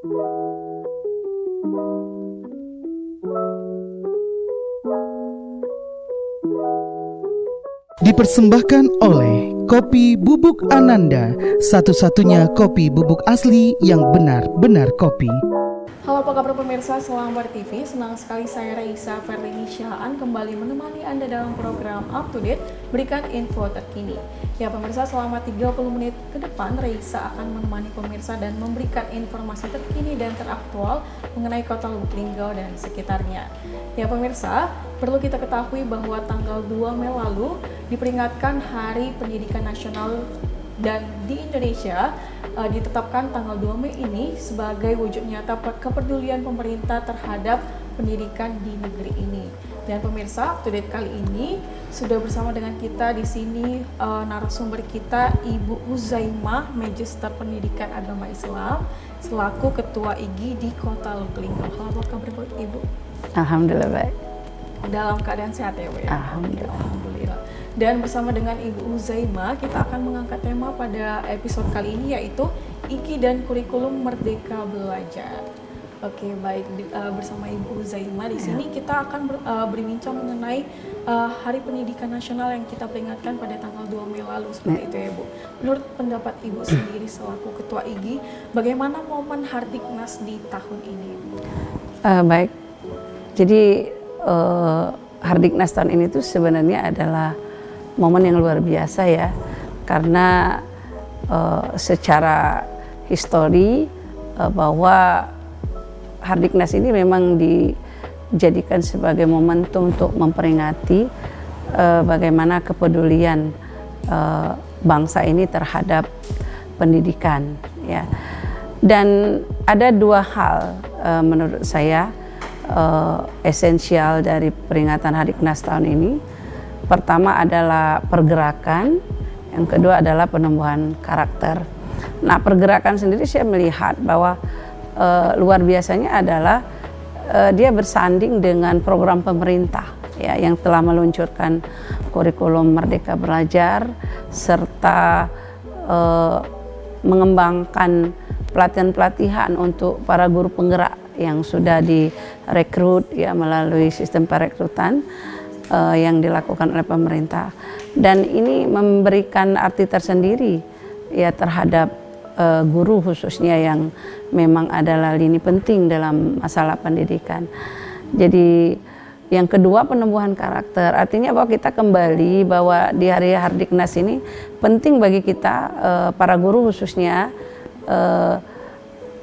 Dipersembahkan oleh Kopi Bubuk Ananda, satu-satunya kopi bubuk asli yang benar-benar kopi. Halo apa kabar pemirsa Selambar TV, senang sekali saya Raisa Ferlini Syahaan kembali menemani Anda dalam program Up to Date, berikan info terkini. Ya pemirsa, selama 30 menit ke depan Raisa akan menemani pemirsa dan memberikan informasi terkini dan teraktual mengenai Kota Lubuk Linggau dan sekitarnya. Ya pemirsa, perlu kita ketahui bahwa tanggal 2 Mei lalu diperingatkan Hari Pendidikan Nasional dan di Indonesia ditetapkan tanggal 2 Mei ini sebagai wujud nyata kepedulian pemerintah terhadap pendidikan di negeri ini. Dan pemirsa, up to date kali ini sudah bersama dengan kita di sini narasumber kita Ibu Huzaimah, Magister Pendidikan Agama Islam selaku Ketua IGI di Kota Lubuk Linggau. Halo, apa kabar Ibu? Alhamdulillah baik. Dalam keadaan sehat ya Bu ya? Alhamdulillah. Dan bersama dengan Ibu Huzaimah, kita akan mengangkat tema pada episode kali ini yaitu IGI dan Kurikulum Merdeka Belajar. Oke, baik, bersama Ibu Huzaimah di sini kita akan berbincang mengenai Hari Pendidikan Nasional yang kita peringatkan pada tanggal 2 Mei lalu seperti itu ya Bu. Menurut pendapat Ibu sendiri selaku Ketua IGI, bagaimana momen Hardiknas di tahun ini? Baik, jadi Hardiknas tahun ini tuh sebenarnya adalah momen yang luar biasa ya, karena secara histori bahwa Hardiknas ini memang dijadikan sebagai momentum untuk memperingati bagaimana kepedulian bangsa ini terhadap pendidikan ya. Dan ada dua hal menurut saya esensial dari peringatan Hardiknas tahun ini. Pertama adalah pergerakan, yang kedua adalah penumbuhan karakter. Nah, pergerakan sendiri saya melihat bahwa luar biasanya adalah dia bersanding dengan program pemerintah ya, yang telah meluncurkan kurikulum Merdeka Belajar serta mengembangkan pelatihan-pelatihan untuk para guru penggerak yang sudah direkrut ya melalui sistem perekrutan yang dilakukan oleh pemerintah. Dan ini memberikan arti tersendiri ya terhadap guru khususnya yang memang adalah lini penting dalam masalah pendidikan. Jadi yang kedua penumbuhan karakter, artinya bahwa kita kembali bahwa di hari Hardiknas ini penting bagi kita para guru khususnya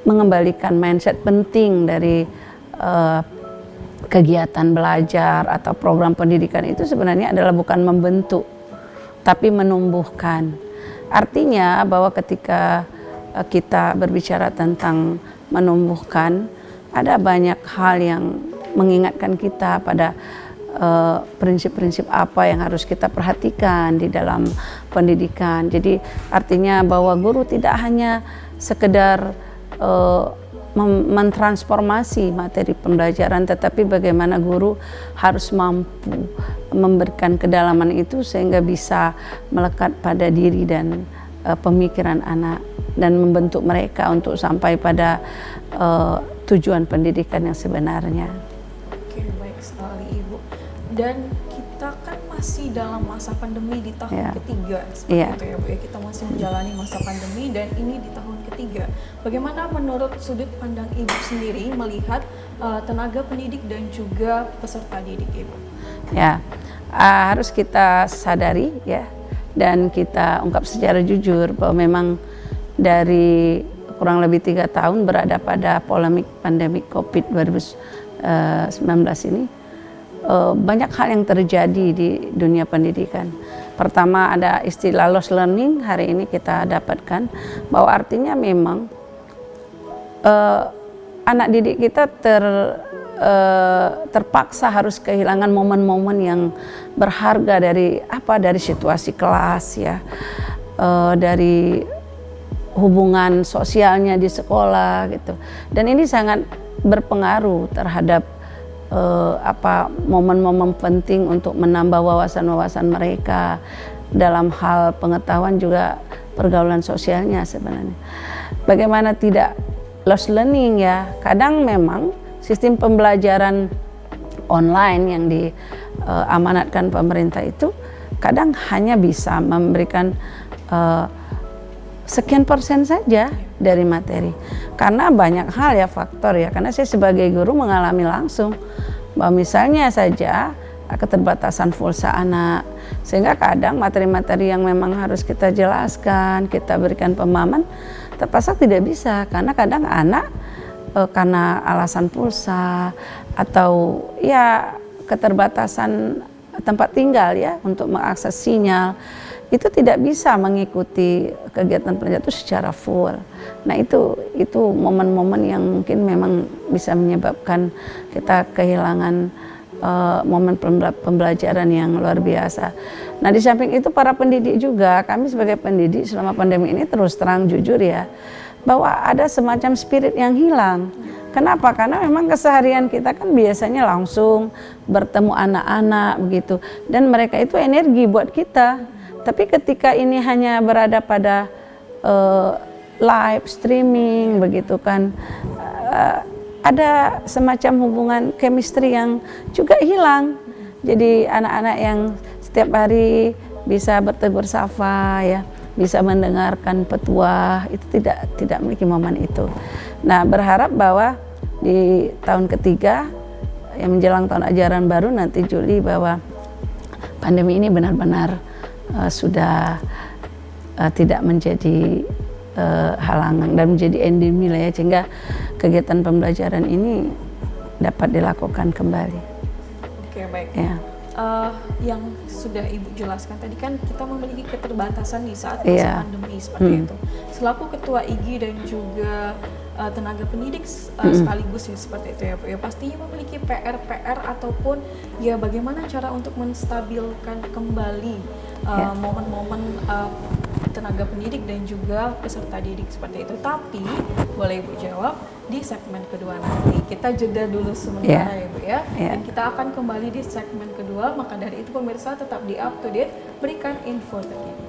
mengembalikan mindset penting dari kegiatan belajar atau program pendidikan itu sebenarnya adalah bukan membentuk tapi menumbuhkan. Artinya bahwa ketika kita berbicara tentang menumbuhkan, ada banyak hal yang mengingatkan kita pada prinsip-prinsip apa yang harus kita perhatikan di dalam pendidikan. Jadi artinya bahwa guru tidak hanya sekedar mentransformasi materi pembelajaran, tetapi bagaimana guru harus mampu memberikan kedalaman itu sehingga bisa melekat pada diri dan pemikiran anak dan membentuk mereka untuk sampai pada tujuan pendidikan yang sebenarnya. Oke, baik sekali Ibu. Dan kita kan masih dalam masa pandemi di tahun ketiga seperti itu ya Bu ya. Kita masih menjalani masa pandemi dan ini di tahun ketiga. Bagaimana menurut sudut pandang Ibu sendiri melihat tenaga pendidik dan juga peserta didik Ibu? Ya, harus kita sadari ya, dan kita ungkap secara jujur bahwa memang dari kurang lebih 3 tahun berada pada polemik pandemi COVID-19 ini, banyak hal yang terjadi di dunia pendidikan. Pertama ada istilah lost learning, hari ini kita dapatkan bahwa artinya memang anak didik kita terpaksa harus kehilangan momen-momen yang berharga dari situasi kelas ya, dari hubungan sosialnya di sekolah gitu. Dan ini sangat berpengaruh terhadap momen-momen penting untuk menambah wawasan-wawasan mereka dalam hal pengetahuan juga pergaulan sosialnya sebenarnya. Bagaimana tidak lost learning ya. Kadang memang sistem pembelajaran online yang diamanatkan pemerintah itu kadang hanya bisa memberikan sekian persen saja dari materi. Karena banyak hal ya, faktor ya. Karena saya sebagai guru mengalami langsung bahwa misalnya saja keterbatasan pulsa anak, sehingga kadang materi-materi yang memang harus kita jelaskan, kita berikan pemahaman, terpaksa tidak bisa karena kadang anak karena alasan pulsa atau ya keterbatasan tempat tinggal ya untuk mengakses sinyal, itu tidak bisa mengikuti kegiatan pelajaran itu secara full. Nah itu momen-momen yang mungkin memang bisa menyebabkan kita kehilangan momen pembelajaran yang luar biasa. Nah di samping itu para pendidik juga, kami sebagai pendidik selama pandemi ini terus terang jujur ya, bahwa ada semacam spirit yang hilang. Kenapa? Karena memang keseharian kita kan biasanya langsung bertemu anak-anak begitu, dan mereka itu energi buat kita. Tapi ketika ini hanya berada pada live streaming begitu kan, ada semacam hubungan chemistry yang juga hilang. Jadi anak-anak yang setiap hari bisa bertegur sapa ya, bisa mendengarkan petuah, itu tidak memiliki momen itu. Nah, berharap bahwa di tahun ketiga yang menjelang tahun ajaran baru nanti Juli, bahwa pandemi ini benar-benar sudah tidak menjadi halangan dan menjadi endemi lah ya, sehingga kegiatan pembelajaran ini dapat dilakukan kembali. Oke, baik. Ya. Yang sudah Ibu jelaskan tadi kan kita memiliki keterbatasan di saat masa pandemi seperti itu. Selaku Ketua IGI dan juga tenaga pendidik sekaligus ya seperti itu ya Bu, ya pastinya memiliki PR ataupun ya bagaimana cara untuk menstabilkan kembali momen-momen tenaga pendidik dan juga peserta didik seperti itu. Tapi boleh Ibu jawab di segmen kedua nanti. Kita jeda dulu sementara ya Bu ya. Dan kita akan kembali di segmen kedua. Maka dari itu pemirsa tetap di Up to Date, berikan info terkini.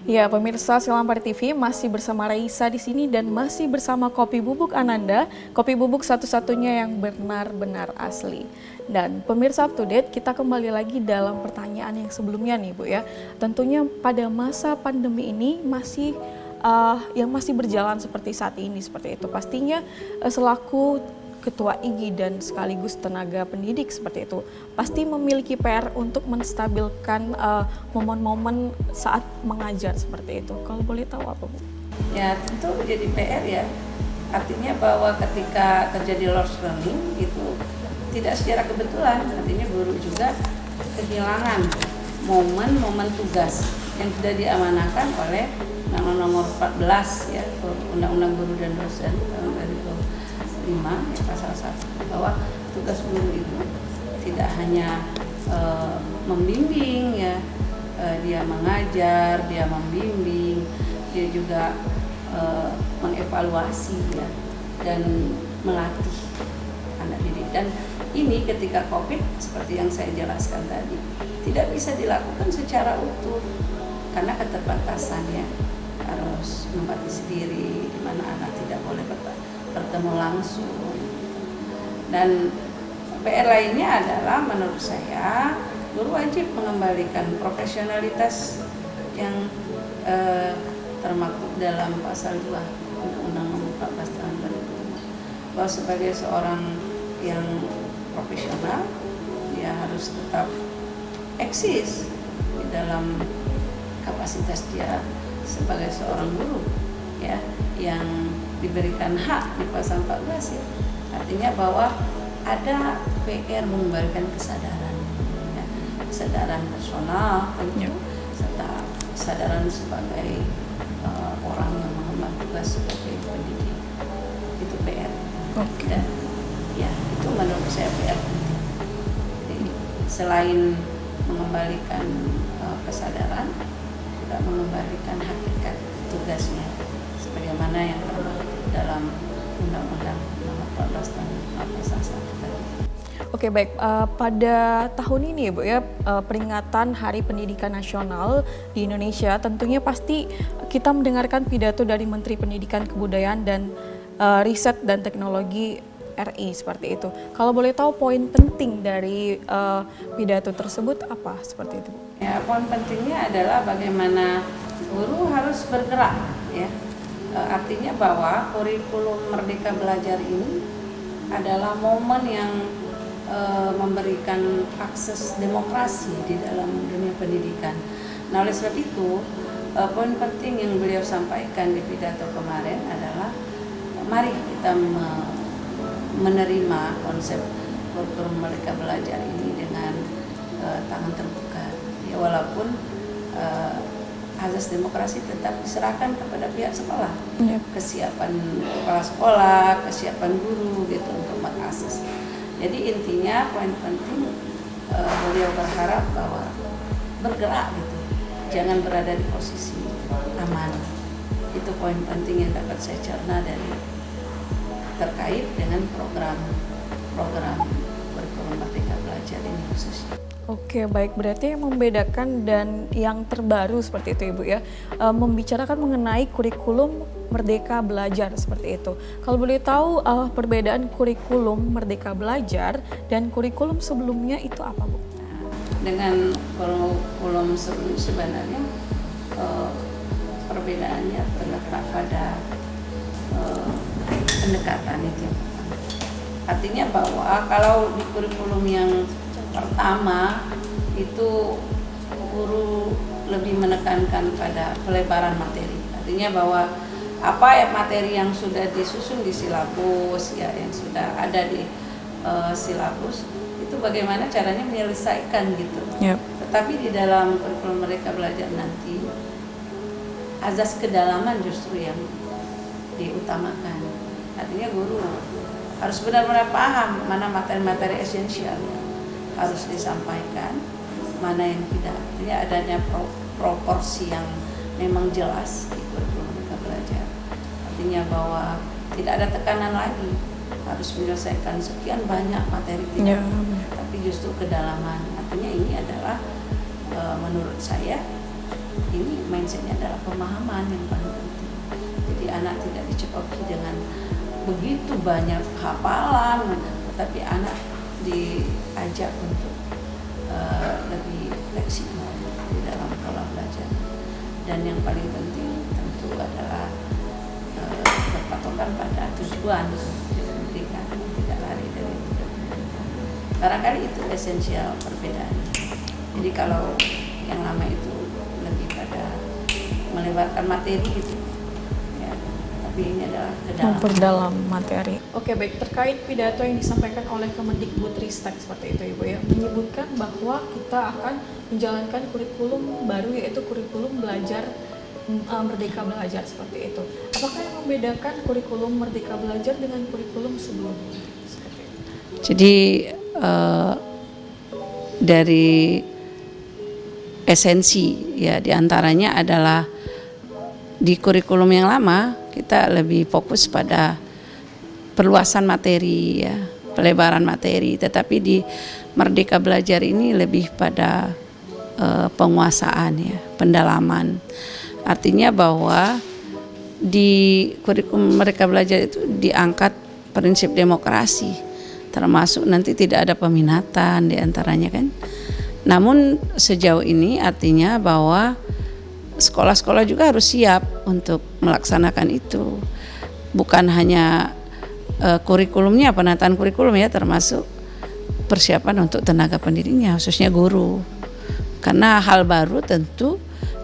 Ya, pemirsa Silambar TV masih bersama Raisa di sini dan masih bersama Kopi Bubuk Ananda, kopi bubuk satu-satunya yang benar-benar asli. Dan pemirsa Up to Date, kita kembali lagi dalam pertanyaan yang sebelumnya nih Bu ya. Tentunya pada masa pandemi ini masih berjalan seperti saat ini seperti itu. Pastinya selaku Ketua IGI dan sekaligus tenaga pendidik seperti itu pasti memiliki PR untuk menstabilkan momen-momen saat mengajar seperti itu. Kalau boleh tahu apa Bu? Ya tentu jadi PR ya, artinya bahwa ketika terjadi lost learning itu tidak secara kebetulan, artinya guru juga kehilangan momen-momen tugas yang sudah diamanahkan oleh Undang-Undang Nomor 14 ya, Undang-Undang Guru dan Dosen tahun 2005 ya, pasal 1, bahwa tugas guru itu tidak hanya membimbing ya, dia mengajar, dia membimbing, dia juga mengevaluasi ya, dan melatih anak didik. Dan ini ketika COVID seperti yang saya jelaskan tadi tidak bisa dilakukan secara utuh karena keterbatasan ya, harus membatasi sendiri di mana anak tidak boleh bertemu langsung. Dan PR lainnya adalah menurut saya guru wajib mengembalikan profesionalitas yang termaktub dalam pasal 2 Undang-Undang Nomor 14 tahun 2005, bahwa sebagai seorang yang profesional dia harus tetap eksis di dalam kapasitas dia sebagai seorang guru ya, yang diberikan hak di pasal 14 ya. Artinya bahwa ada PR mengembalikan kesadaran ya, kesadaran personal tentu serta kesadaran sebagai orang yang mengemban tugas sebagai pendidik. Itu PR. Dan ya itu menurut saya PR penting. selain mengembalikan kesadaran, juga mengembalikan hakikat tugasnya sebagaimana yang termaktub dalam Undang-Undang Nomor 14 Tahun 2021 tadi. Oke, baik. Pada tahun ini Bu ya, peringatan Hari Pendidikan Nasional di Indonesia, tentunya pasti kita mendengarkan pidato dari Menteri Pendidikan Kebudayaan dan Riset dan Teknologi RI seperti itu. Kalau boleh tahu poin penting dari pidato tersebut apa seperti itu, Bu? Ya, poin pentingnya adalah bagaimana guru harus bergerak, ya. Artinya bahwa kurikulum Merdeka Belajar ini adalah momen yang memberikan akses demokrasi di dalam dunia pendidikan. Nah, oleh sebab itu, poin penting yang beliau sampaikan di pidato kemarin adalah mari kita menerima konsep kurikulum Merdeka Belajar ini dengan tangan terbuka. Ya, walaupun azas demokrasi tetap diserahkan kepada pihak sekolah, kesiapan kepala sekolah, kesiapan guru gitu untuk mengakses. Jadi intinya poin penting beliau berharap bahwa bergerak gitu, jangan berada di posisi aman. Itu poin penting yang dapat saya cerna dari terkait dengan program kurikulum Merdeka Belajar ini khususnya. Oke, baik. Berarti yang membedakan dan yang terbaru seperti itu Ibu ya, membicarakan mengenai kurikulum Merdeka Belajar seperti itu. Kalau boleh tahu perbedaan kurikulum Merdeka Belajar dan kurikulum sebelumnya itu apa, Bu? Dengan kurikulum sebelumnya sebenarnya perbedaannya terletak pada pendekatan itu. Artinya bahwa kalau di kurikulum yang pertama itu guru lebih menekankan pada pelebaran materi. Artinya bahwa apa ya materi yang sudah disusun di silabus ya, yang sudah ada di silabus itu bagaimana caranya menyelesaikan gitu. Tetapi di dalam kurikulum Merdeka Belajar nanti azas kedalaman justru yang diutamakan. Artinya guru harus benar-benar paham mana materi-materi esensial harus disampaikan, mana yang tidak. Artinya adanya proporsi yang memang jelas di kurikulum Merdeka Belajar. Artinya bahwa tidak ada tekanan lagi harus menyelesaikan sekian banyak materi tidak, tapi justru kedalaman. Artinya ini adalah menurut saya ini mindsetnya adalah pemahaman yang paling penting. Jadi anak tidak dicekoki dengan begitu banyak hafalan, tetapi anak diajak untuk lebih fleksibel di dalam pola belajar. Dan yang paling penting tentu adalah berpatokan pada tujuan pendidikan, tidak lari dari tujuan pendidikan. Barangkali itu esensial perbedaannya. Jadi kalau yang lama itu lebih pada melebarkan materi gitu, ya, tapi ini adalah memperdalam materi. Oke, baik. Terkait pidato yang disampaikan oleh Kemendikbudristek seperti itu Ibu ya, menyebutkan bahwa kita akan menjalankan kurikulum baru yaitu kurikulum belajar Merdeka Belajar seperti itu. Apakah yang membedakan kurikulum Merdeka Belajar dengan kurikulum sebelumnya? Seperti itu. Jadi dari esensi ya diantaranya adalah di kurikulum yang lama kita lebih fokus pada perluasan materi ya, pelebaran materi, tetapi di Merdeka Belajar ini lebih pada penguasaan ya, pendalaman. Artinya bahwa di kurikulum Merdeka Belajar itu diangkat prinsip demokrasi, termasuk nanti tidak ada peminatan diantaranya kan. Namun sejauh ini artinya bahwa sekolah-sekolah juga harus siap untuk melaksanakan itu. Bukan hanya kurikulumnya, penataan kurikulum ya, termasuk persiapan untuk tenaga pendidiknya, khususnya guru. Karena hal baru tentu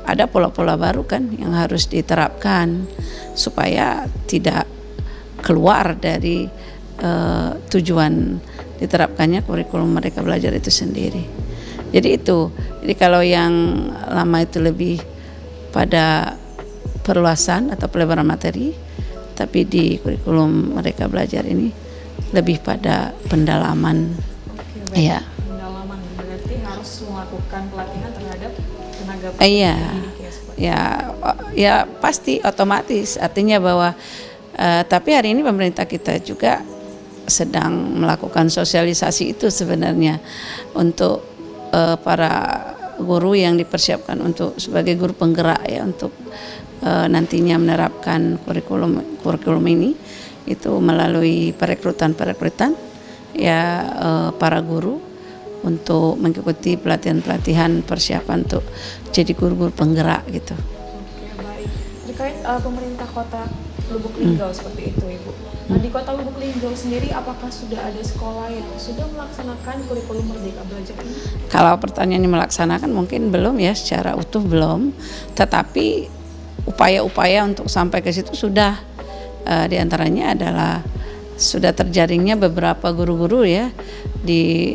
ada pola-pola baru kan yang harus diterapkan supaya tidak keluar dari tujuan diterapkannya kurikulum Merdeka Belajar itu sendiri. Jadi itu. Jadi kalau yang lama itu lebih pada perluasan atau pelebaran materi, tapi di kurikulum Merdeka Belajar ini lebih pada pendalaman. Oke, ya. pendalaman, berarti harus melakukan pelatihan terhadap tenaga Iya, pendidik ya, seperti ya pasti otomatis. Artinya bahwa tapi hari ini pemerintah kita juga sedang melakukan sosialisasi itu sebenarnya untuk para guru yang dipersiapkan untuk sebagai guru penggerak ya, untuk nantinya menerapkan kurikulum ini itu melalui perekrutan ya, para guru untuk mengikuti pelatihan persiapan untuk jadi guru-guru penggerak gitu. Oke, baik. Terkait pemerintah kota Lubuk Linggau seperti itu, Ibu. Nah, di kota Lubuk Linggau sendiri apakah sudah ada sekolah yang sudah melaksanakan kurikulum Merdeka Belajar ini? Kalau pertanyaannya melaksanakan mungkin belum ya, secara utuh belum, tetapi upaya-upaya untuk sampai ke situ sudah. Di antaranya adalah sudah terjaringnya beberapa guru-guru ya di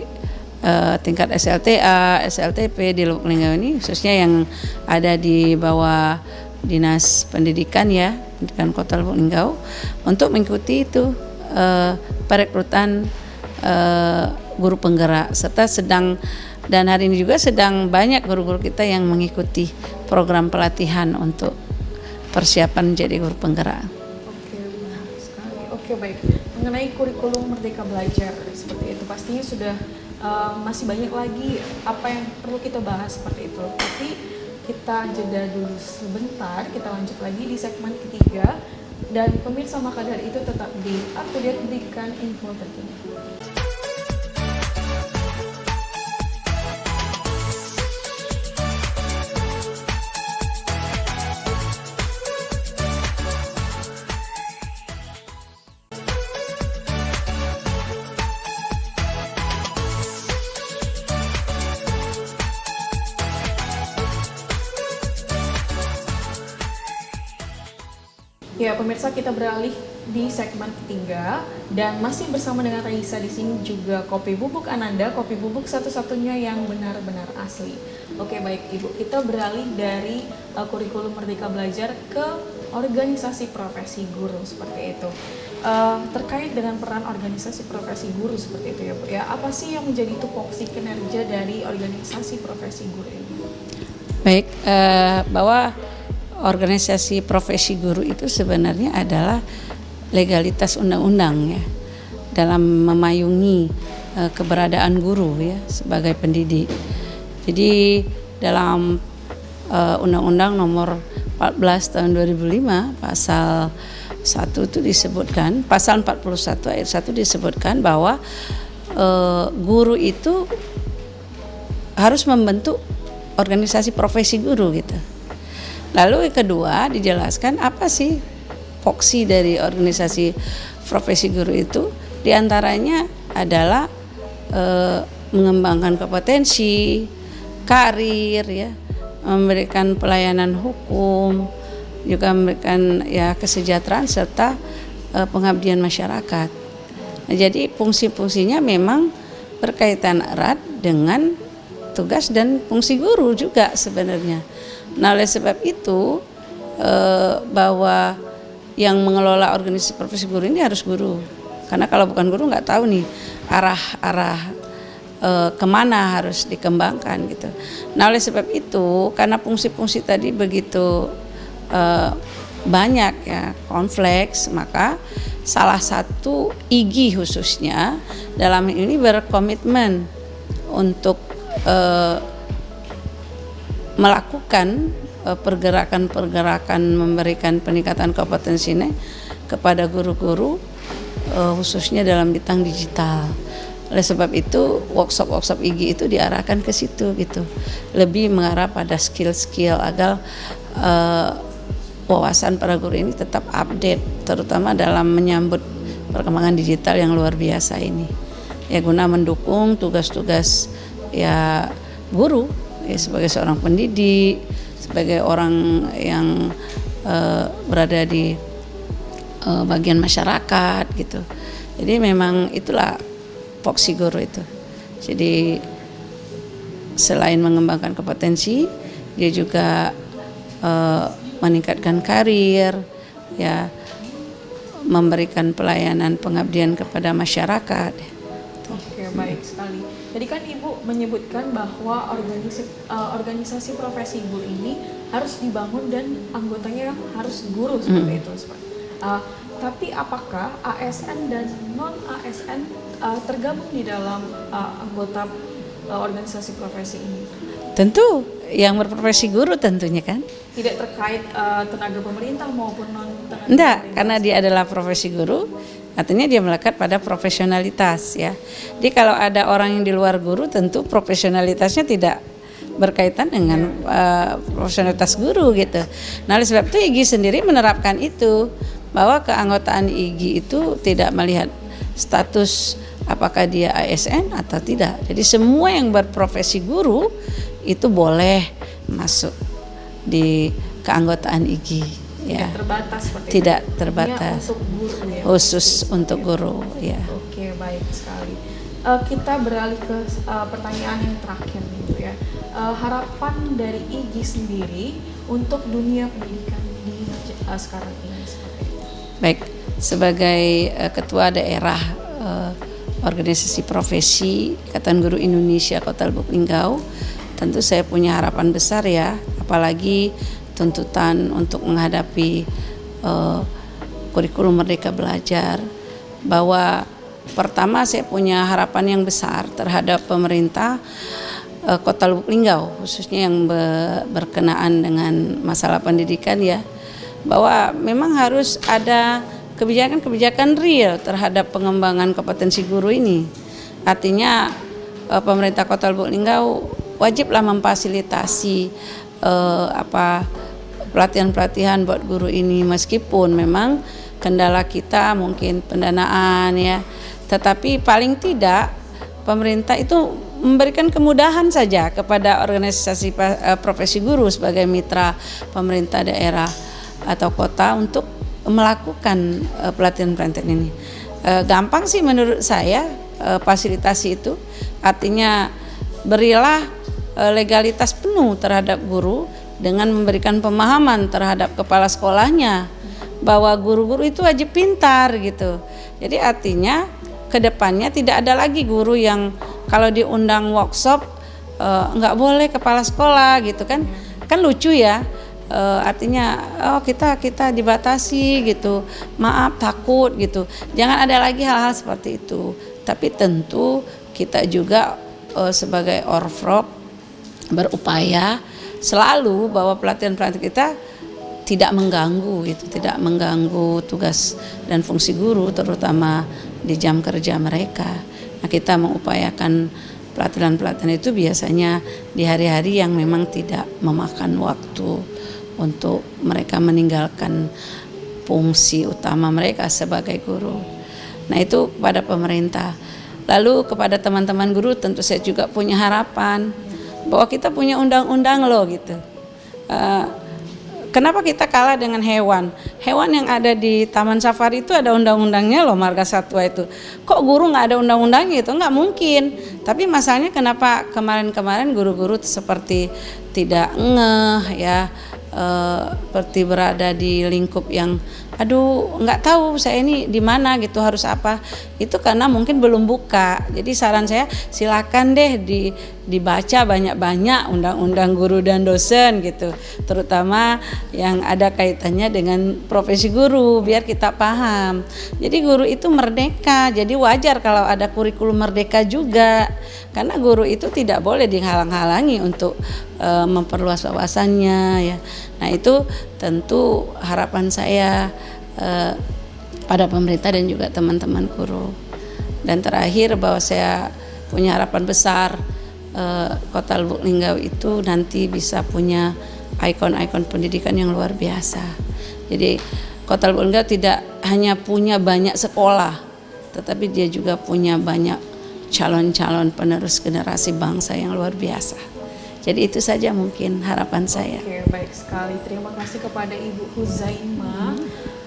tingkat SLTA, SLTP di Lubuk Linggau ini, khususnya yang ada di bawah Dinas Pendidikan ya, Pendidikan Kota Lubuk Linggau, untuk mengikuti itu perekrutan guru penggerak, serta dan hari ini juga sedang banyak guru-guru kita yang mengikuti program pelatihan untuk persiapan menjadi guru penggerak. Oke, benar sekali. Oke, baik. Mengenai kurikulum Merdeka Belajar seperti itu, pastinya sudah masih banyak lagi apa yang perlu kita bahas seperti itu. Tapi kita jeda dulu sebentar, kita lanjut lagi di segmen ketiga. Dan pemirsa, maka dari itu tetap di Up to Date, berikan info terkini. Ya, pemirsa, kita beralih di segmen ketiga dan masih bersama dengan Raisa di sini, juga Kopi Bubuk Ananda, kopi bubuk satu-satunya yang benar-benar asli. Oke, baik Ibu, kita beralih dari kurikulum Merdeka Belajar ke organisasi profesi guru seperti itu. Terkait dengan peran organisasi profesi guru seperti itu ya Bu, ya apa sih yang menjadi tupoksi kinerja dari organisasi profesi guru ini? Baik, bahwa organisasi profesi guru itu sebenarnya adalah legalitas undang-undang ya, dalam memayungi keberadaan guru ya sebagai pendidik. Jadi dalam Undang-Undang Nomor 14 Tahun 2005 Pasal 1 itu disebutkan, Pasal 41 Ayat 1 disebutkan bahwa guru itu harus membentuk organisasi profesi guru gitu. Lalu yang kedua dijelaskan apa sih foksi dari organisasi profesi guru itu, diantaranya adalah mengembangkan kompetensi, karir ya, memberikan pelayanan hukum, juga memberikan ya kesejahteraan serta pengabdian masyarakat. Nah, jadi fungsi-fungsinya memang berkaitan erat dengan tugas dan fungsi guru juga sebenarnya. Nah, oleh sebab itu bahwa yang mengelola organisasi profesi guru ini harus guru, karena kalau bukan guru nggak tahu nih arah kemana harus dikembangkan gitu. Nah, oleh sebab itu karena fungsi-fungsi tadi begitu banyak ya, kompleks, maka salah satu IGI khususnya dalam ini berkomitmen untuk melakukan pergerakan-pergerakan memberikan peningkatan kompetensi ini kepada guru-guru khususnya dalam bidang digital. Oleh sebab itu workshop-workshop IGI itu diarahkan ke situ gitu, lebih mengarah pada skill-skill agar wawasan para guru ini tetap update, terutama dalam menyambut perkembangan digital yang luar biasa ini ya, guna mendukung tugas-tugas ya guru ya, sebagai seorang pendidik, sebagai orang yang berada di bagian masyarakat gitu. Jadi memang itulah foksi guru itu. Jadi selain mengembangkan kompetensi, dia juga meningkatkan karir ya, memberikan pelayanan pengabdian kepada masyarakat. Oke, baik sekali. Tadi kan Ibu menyebutkan bahwa organisasi profesi guru ini harus dibangun dan anggotanya harus guru seperti itu. Tapi apakah ASN dan non ASN tergabung di dalam anggota organisasi profesi ini? Tentu yang berprofesi guru tentunya kan. Tidak terkait tenaga pemerintah maupun non tenaga Enggak, pemerintah. karena dia adalah profesi guru, artinya dia melekat pada profesionalitas ya. Jadi kalau ada orang yang di luar guru, tentu profesionalitasnya tidak berkaitan dengan profesionalitas guru gitu. Nah, oleh sebab itu IGI sendiri menerapkan itu, bahwa keanggotaan IGI itu tidak melihat status apakah dia ASN atau tidak. Jadi semua yang berprofesi guru itu boleh masuk di keanggotaan IGI ya. Tidak terbatas seperti Tidak itu. terbatas. Untuk guru ya. Khusus untuk guru ya. Oke, baik sekali. Kita beralih ke pertanyaan yang terakhir gitu ya. Harapan dari IGI sendiri untuk dunia pendidikan di sekarang ini seperti itu. Baik, sebagai ketua daerah organisasi profesi Ikatan Guru Indonesia Kota Lubuk Linggau, tentu saya punya harapan besar ya, apalagi tuntutan untuk menghadapi kurikulum Merdeka Belajar, bahwa pertama saya punya harapan yang besar terhadap pemerintah Kota Lubuk Linggau, khususnya yang berkenaan dengan masalah pendidikan ya, bahwa memang harus ada kebijakan-kebijakan real terhadap pengembangan kompetensi guru ini. Artinya pemerintah Kota Lubuk Linggau wajiblah memfasilitasi pelatihan-pelatihan buat guru ini, meskipun memang kendala kita mungkin pendanaan ya, tetapi paling tidak pemerintah itu memberikan kemudahan saja kepada organisasi profesi guru sebagai mitra pemerintah daerah atau kota untuk melakukan pelatihan-pelatihan ini. Gampang sih menurut saya fasilitasi itu, artinya berilah legalitas penuh terhadap guru dengan memberikan pemahaman terhadap kepala sekolahnya bahwa guru-guru itu wajib pintar gitu. Jadi artinya kedepannya tidak ada lagi guru yang kalau diundang workshop nggak boleh kepala sekolah gitu kan lucu ya. Artinya kita dibatasi gitu, maaf takut gitu. Jangan ada lagi hal-hal seperti itu. Tapi tentu kita juga sebagai orfrop berupaya selalu bahwa pelatihan-pelatihan kita tidak mengganggu gitu, tidak mengganggu tugas dan fungsi guru, terutama di jam kerja mereka. Nah, kita mengupayakan pelatihan-pelatihan itu biasanya di hari-hari yang memang tidak memakan waktu untuk mereka meninggalkan fungsi utama mereka sebagai guru. Nah, itu kepada pemerintah. Lalu kepada teman-teman guru tentu saya juga punya harapan bahwa kita punya undang-undang loh gitu. Kenapa kita kalah dengan hewan? Hewan yang ada di Taman Safari itu ada undang-undangnya loh, marga satwa itu. Kok guru nggak ada undang-undangnya? Itu nggak mungkin. Tapi masalahnya kenapa kemarin-kemarin guru-guru seperti tidak ngeh ya, seperti berada di lingkup yang aduh nggak tahu saya ini di mana gitu, harus apa. Itu karena mungkin belum buka. Jadi saran saya silakan deh dibaca banyak-banyak undang-undang guru dan dosen gitu, terutama yang ada kaitannya dengan profesi guru, biar kita paham. Jadi guru itu merdeka, jadi wajar kalau ada kurikulum merdeka juga, karena guru itu tidak boleh dihalang-halangi untuk memperluas wawasannya ya. Nah, itu tentu harapan saya pada pemerintah dan juga teman-teman guru. Dan terakhir bahwa saya punya harapan besar Kota Lubuk Linggau itu nanti bisa punya ikon-ikon pendidikan yang luar biasa. Jadi Kota Lubuk Linggau tidak hanya punya banyak sekolah, tetapi dia juga punya banyak calon-calon penerus generasi bangsa yang luar biasa. Jadi itu saja mungkin harapan saya. Oke, baik sekali. Terima kasih kepada Ibu Huzaimah.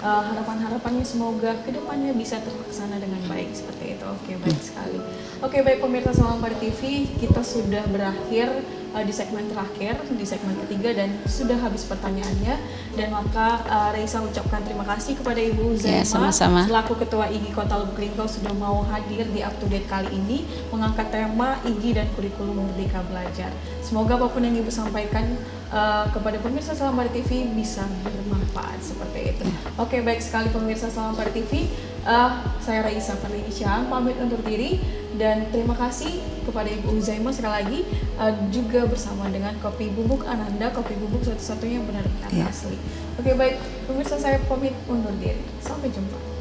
Harapan-harapannya semoga kedepannya bisa terlaksana dengan baik seperti itu. Oke, baik sekali. Oke, baik pemirsa Selambar TV, kita sudah berakhir di segmen terakhir, di segmen ketiga, dan sudah habis pertanyaannya. Dan maka Raisa ucapkan terima kasih kepada Ibu Uzaimah sama-sama. selaku Ketua IGI Kota Lubuk Linggau sudah mau hadir di Up to Date kali ini mengangkat tema IGI dan kurikulum Merdeka Belajar. Semoga apapun yang Ibu sampaikan kepada pemirsa Selamat TV bisa bermanfaat seperti itu. Oke, baik sekali pemirsa Selamat TV. Saya Raisa Farlinisha pamit undur diri dan terima kasih kepada Ibu Uzaimah sekali lagi, juga bersama dengan Kopi Bubuk Ananda, kopi bubuk satu-satunya yang benar-benar asli. Oke, baik pemirsa, saya pamit undur diri. Sampai jumpa.